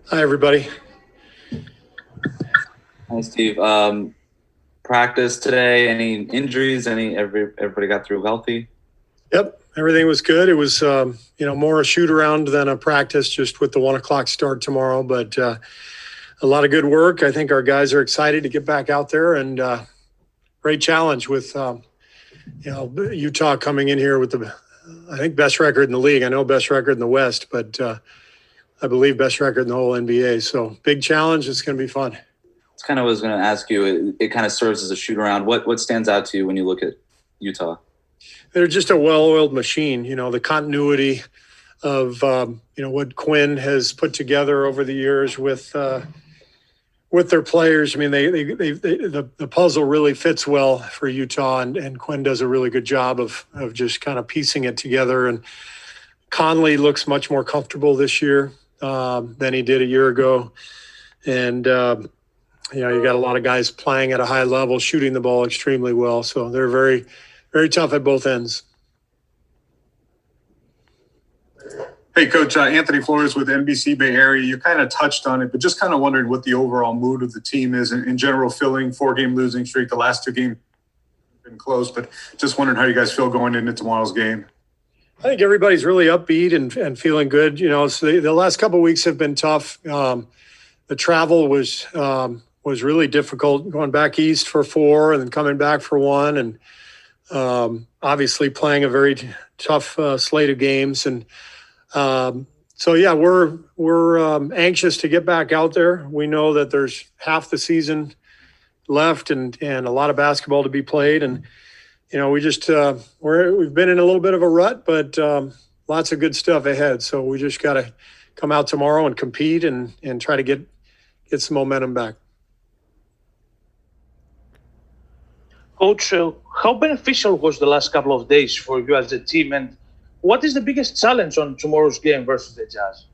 Hi, everybody. Hi, Steve. Practice today. Any injuries? Everybody got through healthy? Yep, everything was good. It was, more a shoot around than a practice, just with the 1 o'clock start tomorrow. But a lot of good work. I think our guys are excited to get back out there, and great challenge with, Utah coming in here with I think, best record in the league. I know best record in the West, but I believe best record in the whole NBA. So big challenge. It's going to be fun. It's kind of what I was going to ask you. It kind of serves as a shoot around. What stands out to you when you look at Utah? They're just a well-oiled machine. The continuity of what Quinn has put together over the years with their players. I mean, the puzzle really fits well for Utah, and Quinn does a really good job of just kind of piecing it together. And Conley looks much more comfortable this year than he did a year ago, and you got a lot of guys playing at a high level, shooting the ball extremely well. So they're very, very tough at both ends. Hey, Coach, Anthony Flores with NBC Bay Area. You kind of touched on it, but just kind of wondered what the overall mood of the team is in general, feeling 4-game losing streak. The last 2 games have been close, but just wondering how you guys feel going into tomorrow's game. I think everybody's really upbeat and feeling good. So the last couple of weeks have been tough. The travel was really difficult, going back east for 4 and then coming back for 1, and obviously playing a very tough slate of games. And we're anxious to get back out there. We know that there's half the season left and a lot of basketball to be played. And, we just we've been in a little bit of a rut, but lots of good stuff ahead. So we just got to come out tomorrow and compete and try to get some momentum back. Coach, how beneficial was the last couple of days for you as a team, and what is the biggest challenge on tomorrow's game versus the Jazz?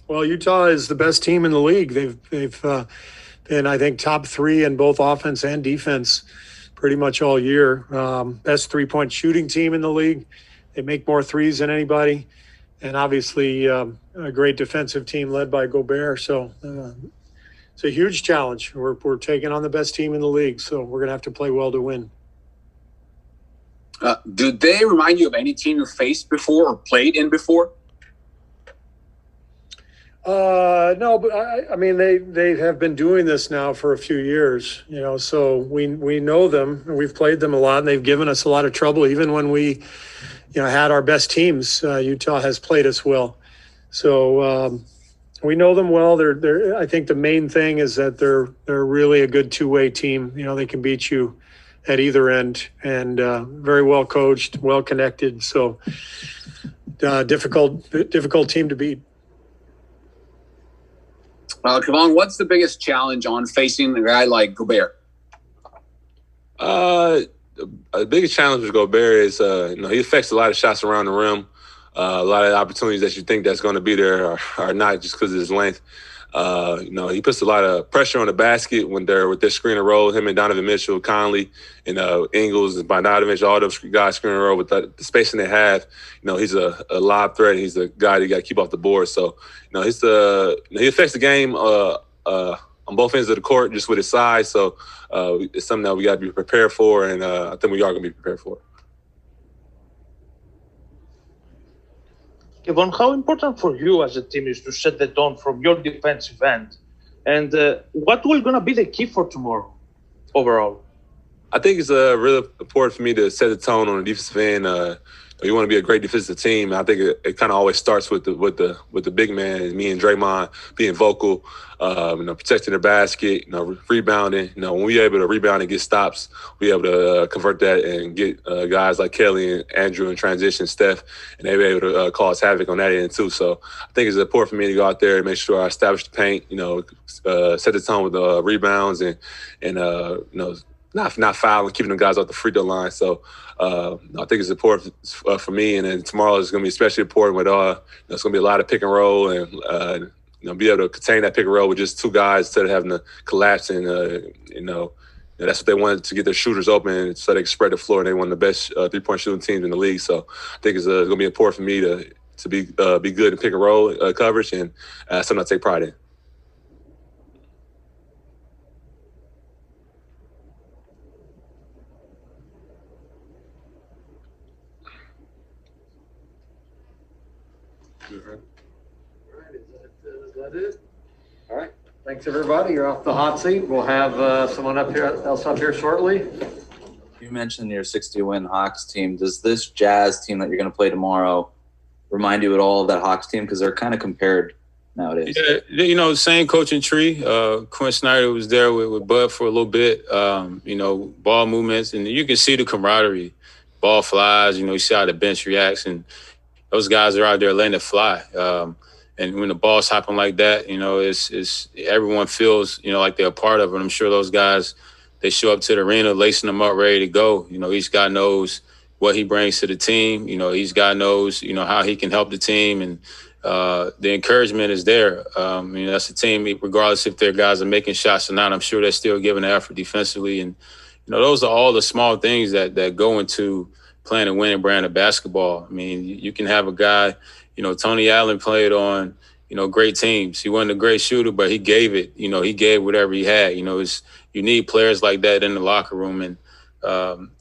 Well, Utah is the best team in the league. They've been, I think, top 3 in both offense and defense pretty much all year. Best 3-point shooting team in the league. They make more threes than anybody, and obviously a great defensive team led by Gobert. So it's a huge challenge. We're taking on the best team in the league, so we're going to have to play well to win. Do they remind you of any team you faced before or played in before? No, but I mean, they have been doing this now for a few years, so we know them, and we've played them a lot, and they've given us a lot of trouble. Even when we, had our best teams, Utah has played us well. So we know them well. They're I think the main thing is that they're really a good two-way team. They can beat you at either end, and very well coached, well connected. So difficult team to beat. Kevon, what's the biggest challenge on facing a guy like Gobert? The biggest challenge with Gobert is, he affects a lot of shots around the rim. A lot of opportunities that you think that's going to be there are not just because of his length. He puts a lot of pressure on the basket when they're with their screen and roll. Him and Donovan Mitchell, Conley, and Ingles and Bogdanovich, all those guys screen and roll with the spacing they have. He's a lob threat. He's a guy that you got to keep off the board. So, he affects the game on both ends of the court just with his size. So it's something that we got to be prepared for, and I think we are going to be prepared for it. Kevon, how important for you as a team is to set the tone from your defensive end? And what will going to be the key for tomorrow overall? I think it's really important for me to set the tone on the defensive end. You want to be a great defensive team. I think it kind of always starts with the big man, me and Draymond being vocal, protecting the basket, rebounding. When we're able to rebound and get stops, we're able to convert that and get guys like Kelly and Andrew in transition, Steph, and they're able to cause havoc on that end too. So I think it's important for me to go out there and make sure I establish the paint, set the tone with the rebounds and not fouling, keeping the guys off the free throw line. So I think it's important for me. And then tomorrow is going to be especially important with it's going to be a lot of pick and roll and be able to contain that pick and roll with just 2 guys instead of having to collapse. And that's what they wanted, to get their shooters open so they can spread the floor. And they one of the best 3-point shooting teams in the league. So I think it's going to be important for me to be good in pick and roll coverage, and something I take pride in. Is that it? All right. Thanks, everybody. You're off the hot seat. We'll have someone else up here shortly. You mentioned your 60-win Hawks team. Does this Jazz team that you're going to play tomorrow remind you at all of that Hawks team? Because they're kind of compared nowadays. Yeah, same coaching tree. Quinn Snyder was there with Bud for a little bit. Ball movements, and you can see the camaraderie. Ball flies. You see how the bench reacts, and those guys are out there letting it fly. And when the ball's hopping like that, it's everyone feels like they're a part of it. I'm sure those guys, they show up to the arena, lacing them up, ready to go. Each guy knows what he brings to the team. Each guy knows how he can help the team, and the encouragement is there. That's a team, regardless if their guys are making shots or not. I'm sure they're still giving the effort defensively, and those are all the small things that go into playing a winning brand of basketball. You can have a guy. Tony Allen played on, great teams. He wasn't a great shooter, but he gave it. He gave whatever he had. You need players like that in the locker room, and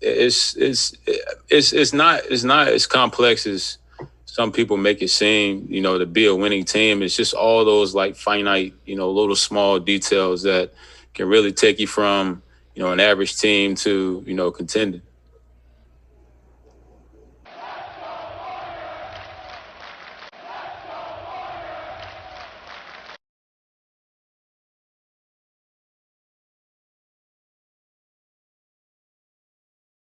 it's not as complex as some people make it seem. To be a winning team, it's just all those like finite, little small details that can really take you from, an average team to, contending.